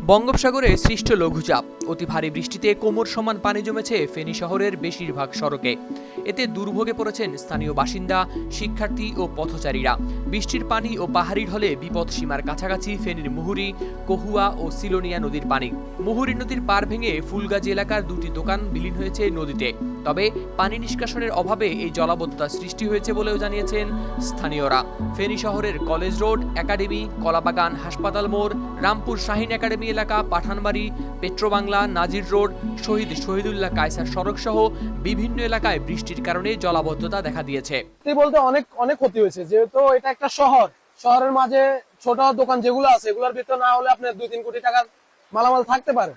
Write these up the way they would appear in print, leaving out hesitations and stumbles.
বঙ্গোপসাগরে সৃষ্ট লঘুচাপ অতি ভারী বৃষ্টিতে কোমর সমান পানি জমেছে ফেনী শহরের বেশিরভাগ সড়কে। এতে দুর্ভোগে পড়েছেন স্থানীয় বাসিন্দা, শিক্ষার্থী ও পথচারীরা। বৃষ্টির পানি ও পাহাড়ি ঢলে বিপদ সীমার কাছাকাছি ফেনীর মুহুরী, কহুয়া ও সিলোনিয়া নদীর পানি। মুহুরী নদীর পার ভেঙে ফুলগাজী এলাকার দুটি দোকান বিলীন হয়েছে নদীতে। তবে পানি নিষ্কাশনের অভাবে এই জলাবদ্ধতা সৃষ্টি হয়েছে বলেও জানিয়েছেন স্থানীয়রা। ফেনী শহরের কলেজ রোড, একাডেমি, কলাবাগান, হাসপাতাল মোড়, রামপুর শাহিন একাডেমি এলাকা, পাঠানবাড়ি, পেট্রোবাংলা, নাজির রোড, শহীদ শহীদুল্লাহ কায়সার সড়ক সহ বিভিন্ন এলাকায় বৃষ্টির কারণে জলাবদ্ধতা দেখা দিয়েছে। বলতে অনেক অনেক ক্ষতি হয়েছে, যেহেতু এটা একটা শহরের মাঝে ছোট দোকান যেগুলো আছে এগুলোর ভিতর না হলে আপনার 2-3 কোটি টাকার মালামাল থাকতে পারে।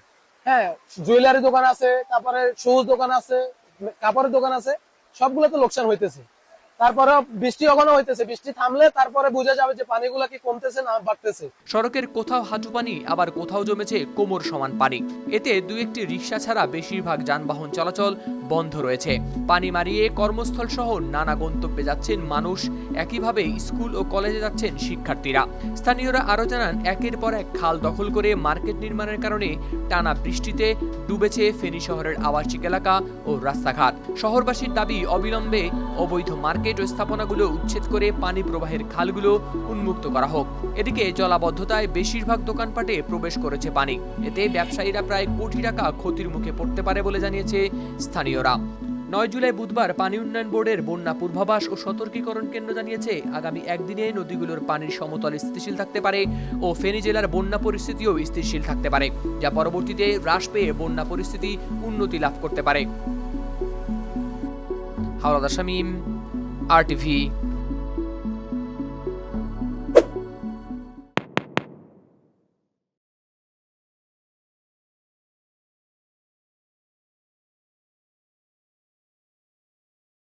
হ্যাঁ, জুয়েলারি দোকান আছে, তারপরে শুজ দোকান আছে, কাপড়ের দোকান আছে, সবগুলো তো লোকসান হইতেছে। তারপরে বৃষ্টি ওখানে হইতেছে, বৃষ্টি থামলে তারপরে বোঝা যাবে যে পানিগুলো কি কমতেছে না বাড়তেছে। সড়কের কোথাও হাঁটু পানি, আবার কোথাও জমেছে কোমর সমান পানি। এতে দুই একটি রিক্সা ছাড়া বেশিরভাগ যানবাহন চলাচল বন্ধ রয়েছে। পানি মারিয়ে কর্মস্থল সহ নানা গন্তব্যে যাচ্ছেন মানুষ, একইভাবে স্কুল ও কলেজে যাচ্ছেন শিক্ষার্থীরা। স্থানীয়রা আরও জানান, একের পর এক খাল দখল করে মার্কেট নির্মাণের কারণে টানা বৃষ্টিতে ডুবেছে ফেনী শহরের আবাসিক এলাকা ও রাস্তাঘাট। শহরবাসীর দাবি, অবিলম্বে অবৈধ মার্কেট ও স্থাপনাগুলো উচ্ছেদ করে পানি প্রবাহের খালগুলো উন্মুক্ত করা হোক। এদিকে জলাবদ্ধতায় বেশিরভাগ দোকানপাটে প্রবেশ করেছে পানি। এতে ব্যবসায়ীরা প্রায় কোটি টাকা ক্ষতির মুখে পড়তে পারে বলে জানিয়েছে স্থানীয়রা। 9 জুলাই বুধবার পানি উন্নয়ন বোর্ডের বন্যা পূর্বাভাস ও সতর্কীকরণ কেন্দ্র জানিয়েছে, আগামী একদিনে নদীগুলোর পানির সমতল স্থিতিশীল থাকতে পারে ও ফেনী জেলার বন্যা পরিস্থিতিও স্থিতিশীল থাকতে পারে, যা পরবর্তীতে হ্রাস পেয়ে বন্যা পরিস্থিতি উন্নতি লাভ করতে পারে। হাওলাদার শামীম, RTV।